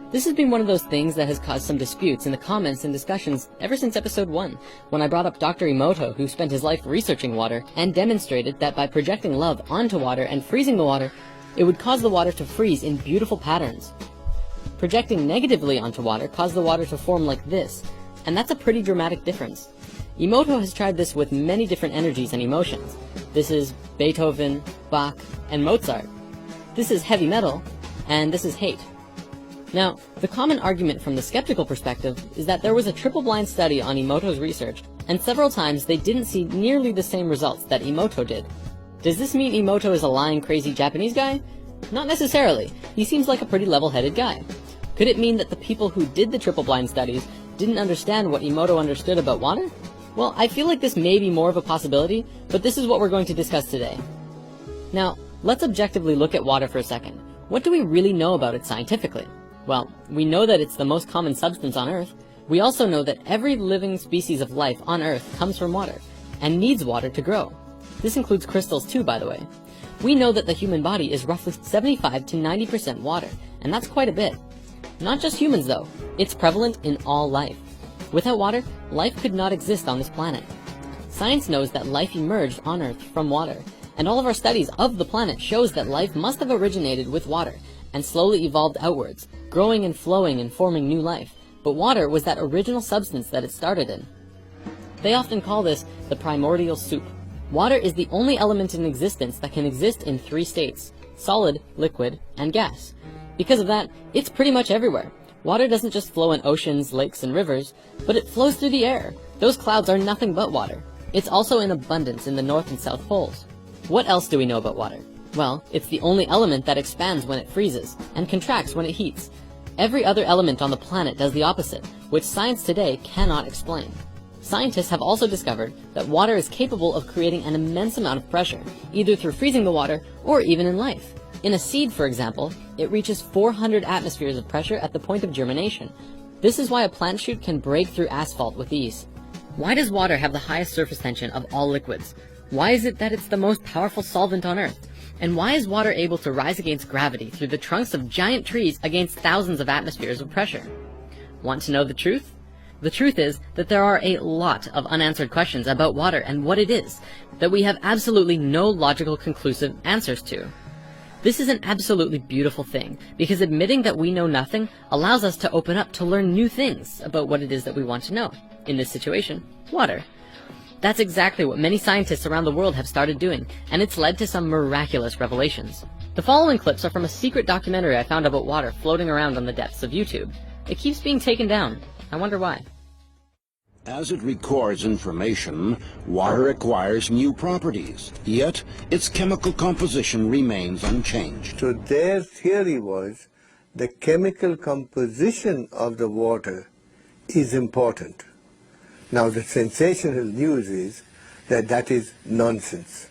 This has been one of those things that has caused some disputes in the comments and discussions ever since episode 1, when I brought up Dr. Emoto, who spent his life researching water and demonstrated that by projecting love onto water and freezing the water, it would cause the water to freeze in beautiful patterns. Projecting negatively onto water caused the water to form like this, and that's a pretty dramatic difference. Emoto has tried this with many different energies and emotions. This is Beethoven, Bach, and Mozart. This is heavy metal, and this is hate. Now, the common argument from the skeptical perspective is that there was a triple-blind study on Emoto's research, and several times they didn't see nearly the same results that Emoto did. Does this mean Emoto is a lying, crazy Japanese guy? Not necessarily. He seems like a pretty level-headed guy. Could it mean that the people who did the triple-blind studies didn't understand what Emoto understood about water? Well, I feel like this may be more of a possibility, but this is what we're going to discuss today. Now, let's objectively look at water for a second. What do we really know about it scientifically? Well, we know that it's the most common substance on Earth. We also know that every living species of life on Earth comes from water, and needs water to grow. This includes crystals too, by the way. We know that the human body is roughly 75 to 90% water, and that's quite a bit. Not just humans though, it's prevalent in all life. Without water, life could not exist on this planet. Science knows that life emerged on Earth from water, and all of our studies of the planet shows that life must have originated with water, and slowly evolved outwards, growing and flowing and forming new life, but water was that original substance that it started in. They often call this the primordial soup. Water is the only element in existence that can exist in 3 states: solid, liquid, and gas. Because of that, it's pretty much everywhere. Water doesn't just flow in oceans, lakes, and rivers, but it flows through the air. Those clouds are nothing but water. It's also in abundance in the North and South Poles. What else do we know about water? Well, it's the only element that expands when it freezes, and contracts when it heats. Every other element on the planet does the opposite, which science today cannot explain. Scientists have also discovered that water is capable of creating an immense amount of pressure, either through freezing the water, or even in life. In a seed, for example, it reaches 400 atmospheres of pressure at the point of germination. This is why a plant shoot can break through asphalt with ease. Why does water have the highest surface tension of all liquids? Why is it that it's the most powerful solvent on Earth? And why is water able to rise against gravity through the trunks of giant trees against thousands of atmospheres of pressure? Want to know the truth? The truth is that there are a lot of unanswered questions about water and what it is, that we have absolutely no logical conclusive answers to. This is an absolutely beautiful thing, because admitting that we know nothing allows us to open up to learn new things about what it is that we want to know. In this situation, water. That's exactly what many scientists around the world have started doing, and it's led to some miraculous revelations. The following clips are from a secret documentary I found about water floating around on the depths of YouTube. It keeps being taken down. I wonder why. As it records information, water acquires new properties, yet its chemical composition remains unchanged. So their theory was the chemical composition of the water is important. Now the sensational news is that that is nonsense.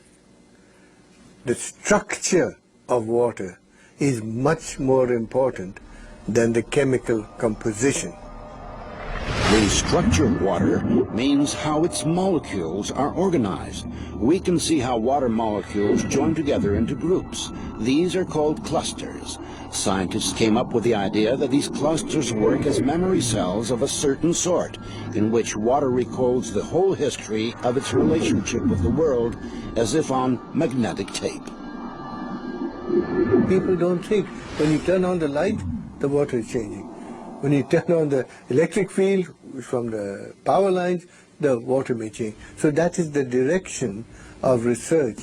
The structure of water is much more important than the chemical composition. The structure of water means how its molecules are organized. We can see how water molecules join together into groups. These are called clusters. Scientists came up with the idea that these clusters work as memory cells of a certain sort, in which water records the whole history of its relationship with the world as if on magnetic tape. People don't think when you turn on the light, the water is changing. When you turn on the electric field from the power lines, the water may change. So that is the direction of research.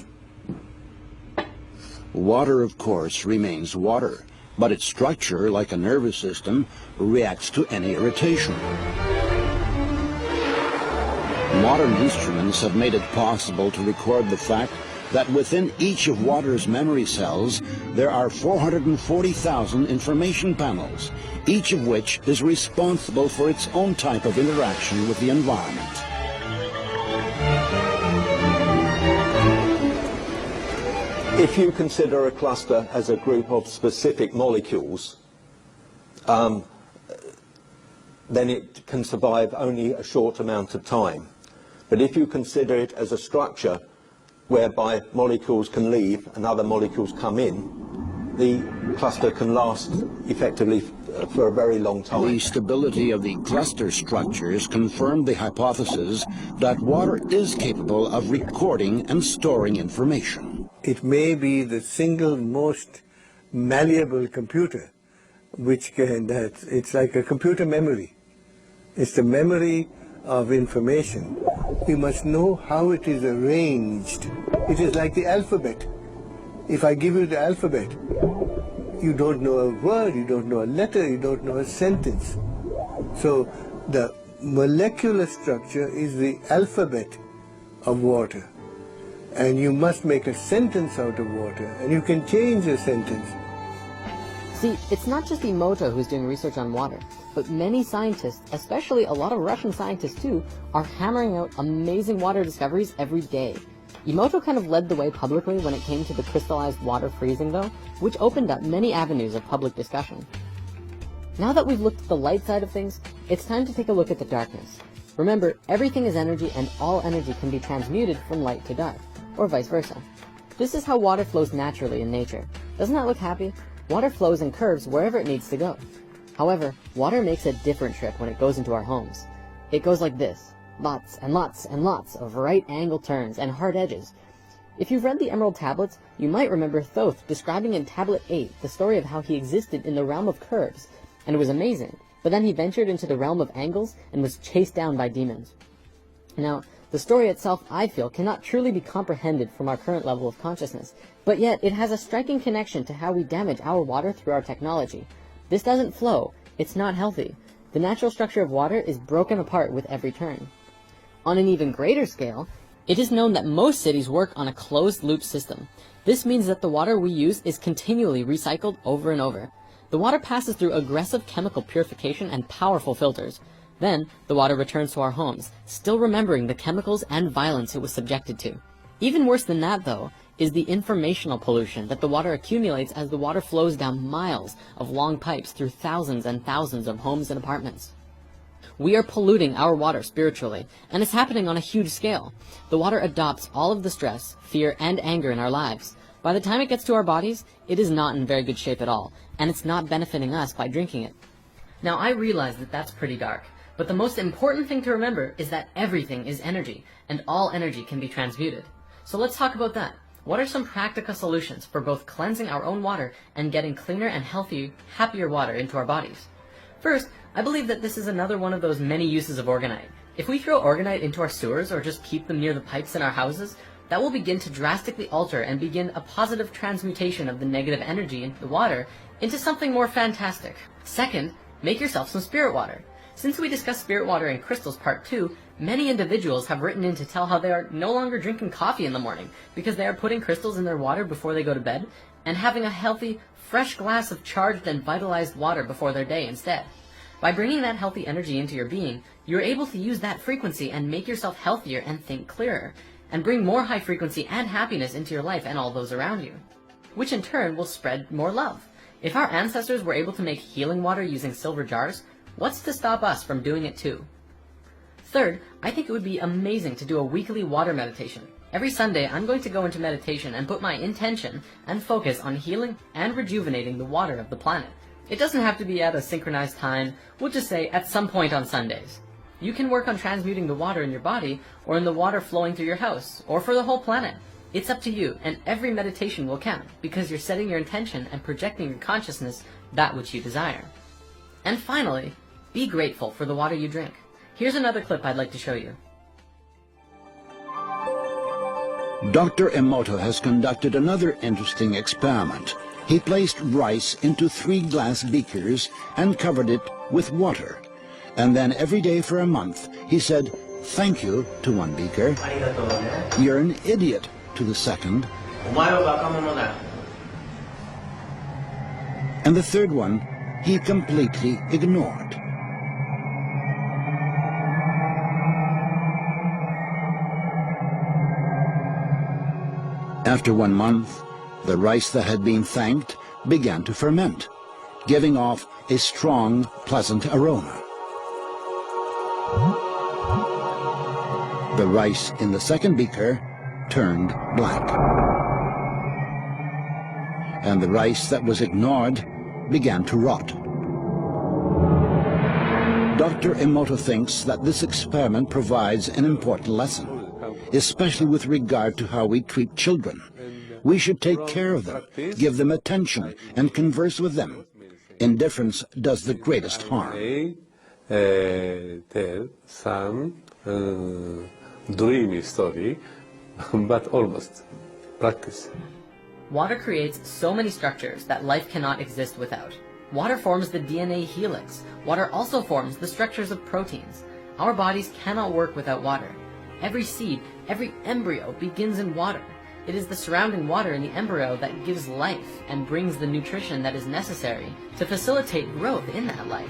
Water, of course, remains water, but its structure, like a nervous system, reacts to any irritation. Modern instruments have made it possible to record the fact that within each of water's memory cells, there are 440,000 information panels, each of which is responsible for its own type of interaction with the environment. If you consider a cluster as a group of specific molecules, then it can survive only a short amount of time. But if you consider it as a structure whereby molecules can leave and other molecules come in, the cluster can last effectively for a very long time. The stability of the cluster structures confirmed the hypothesis that water is capable of recording and storing information. It may be the single most malleable computer, it's like a computer memory. It's the memory of information. We must know how it is arranged. It is like the alphabet. If I give you the alphabet, you don't know a word, you don't know a letter, you don't know a sentence. So the molecular structure is the alphabet of water. And you must make a sentence out of water, and you can change a sentence. See, it's not just Emoto who's doing research on water, but many scientists, especially a lot of Russian scientists too, are hammering out amazing water discoveries every day. Emoto kind of led the way publicly when it came to the crystallized water freezing though, which opened up many avenues of public discussion. Now that we've looked at the light side of things, it's time to take a look at the darkness. Remember, everything is energy and all energy can be transmuted from light to dark, or vice versa. This is how water flows naturally in nature. Doesn't that look happy? Water flows in curves wherever it needs to go. However, water makes a different trip when it goes into our homes. It goes like this. Lots and lots and lots of right angle turns and hard edges. If you've read the Emerald Tablets, you might remember Thoth describing in Tablet 8 the story of how he existed in the realm of curves, and it was amazing, but then he ventured into the realm of angles and was chased down by demons. Now, the story itself, I feel, cannot truly be comprehended from our current level of consciousness, but yet it has a striking connection to how we damage our water through our technology. This doesn't flow. It's not healthy. The natural structure of water is broken apart with every turn. On an even greater scale, it is known that most cities work on a closed-loop system. This means that the water we use is continually recycled over and over. The water passes through aggressive chemical purification and powerful filters. Then, the water returns to our homes, still remembering the chemicals and violence it was subjected to. Even worse than that, though, is the informational pollution that the water accumulates as the water flows down miles of long pipes through thousands and thousands of homes and apartments. We are polluting our water spiritually, and it's happening on a huge scale. The water adopts all of the stress, fear, and anger in our lives. By the time it gets to our bodies, it is not in very good shape at all, and it's not benefiting us by drinking it. Now, I realize that that's pretty dark, but the most important thing to remember is that everything is energy, and all energy can be transmuted. So let's talk about that. What are some practical solutions for both cleansing our own water and getting cleaner and healthier, happier water into our bodies? First, I believe that this is another one of those many uses of Orgonite. If we throw Orgonite into our sewers or just keep them near the pipes in our houses, that will begin to drastically alter and begin a positive transmutation of the negative energy in the water into something more fantastic. Second, make yourself some spirit water. Since we discussed spirit water in crystals part 2, many individuals have written in to tell how they are no longer drinking coffee in the morning because they are putting crystals in their water before they go to bed and having a healthy, fresh glass of charged and vitalized water before their day instead. By bringing that healthy energy into your being, you're able to use that frequency and make yourself healthier and think clearer, and bring more high frequency and happiness into your life and all those around you, which in turn will spread more love. If our ancestors were able to make healing water using silver jars, what's to stop us from doing it too? Third, I think it would be amazing to do a weekly water meditation. Every Sunday, I'm going to go into meditation and put my intention and focus on healing and rejuvenating the water of the planet. It doesn't have to be at a synchronized time, we'll just say at some point on Sundays. You can work on transmuting the water in your body, or in the water flowing through your house, or for the whole planet. It's up to you, and every meditation will count, because you're setting your intention and projecting your consciousness that which you desire. And finally, be grateful for the water you drink. Here's another clip I'd like to show you. Dr. Emoto has conducted another interesting experiment. He placed rice into 3 glass beakers and covered it with water. And then every day for a month, he said, "Thank you" to one beaker, "You're an idiot" to the second, and the third one he completely ignored. After 1 month, the rice that had been thanked began to ferment, giving off a strong, pleasant aroma. The rice in the second beaker turned black. and the rice that was ignored began to rot. Dr. Emoto thinks that this experiment provides an important lesson, especially with regard to how we treat children. We should take care of them, give them attention, and converse with them. Indifference does the greatest harm. Tell some dreamy story, but almost practice. Water creates so many structures that life cannot exist without. Water forms the DNA helix. Water also forms the structures of proteins. Our bodies cannot work without water. Every seed, every embryo begins in water. It is the surrounding water in the embryo that gives life and brings the nutrition that is necessary to facilitate growth in that life.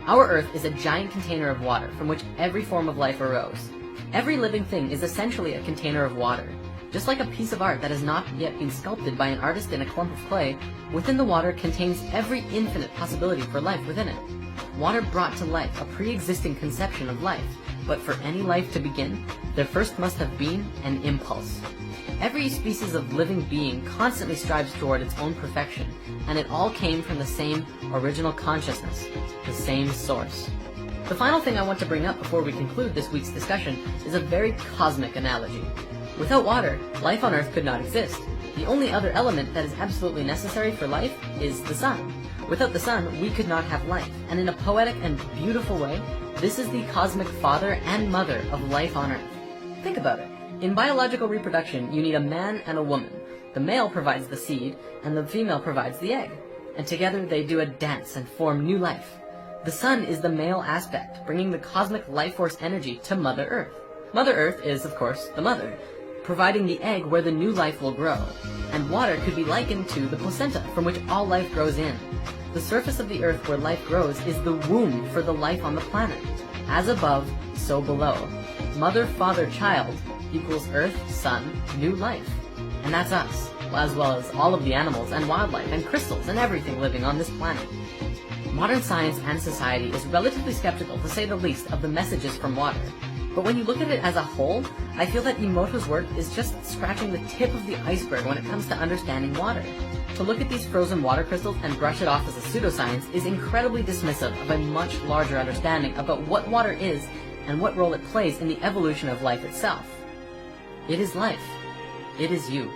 Our Earth is a giant container of water from which every form of life arose. Every living thing is essentially a container of water. Just like a piece of art that has not yet been sculpted by an artist in a clump of clay, within the water contains every infinite possibility for life within it. Water brought to life a pre-existing conception of life, but for any life to begin, there first must have been an impulse. Every species of living being constantly strives toward its own perfection, and it all came from the same original consciousness, the same source. The final thing I want to bring up before we conclude this week's discussion is a very cosmic analogy. Without water, life on Earth could not exist. The only other element that is absolutely necessary for life is the sun. Without the sun, we could not have life, and in a poetic and beautiful way, this is the cosmic father and mother of life on Earth. Think about it. In biological reproduction, you need a man and a woman. The male provides the seed, and the female provides the egg. And together they do a dance and form new life. The sun is the male aspect, bringing the cosmic life force energy to Mother Earth. Mother Earth is, of course, the mother, providing the egg where the new life will grow. And water could be likened to the placenta from which all life grows in. The surface of the Earth where life grows is the womb for the life on the planet. As above, so below. Mother, father, child equals Earth, sun, new life. And that's us, as well as all of the animals and wildlife and crystals and everything living on this planet. Modern science and society is relatively skeptical, to say the least, of the messages from water. But when you look at it as a whole, I feel that Emoto's work is just scratching the tip of the iceberg when it comes to understanding water. To look at these frozen water crystals and brush it off as a pseudoscience is incredibly dismissive of a much larger understanding about what water is and what role it plays in the evolution of life itself. It is life. It is you.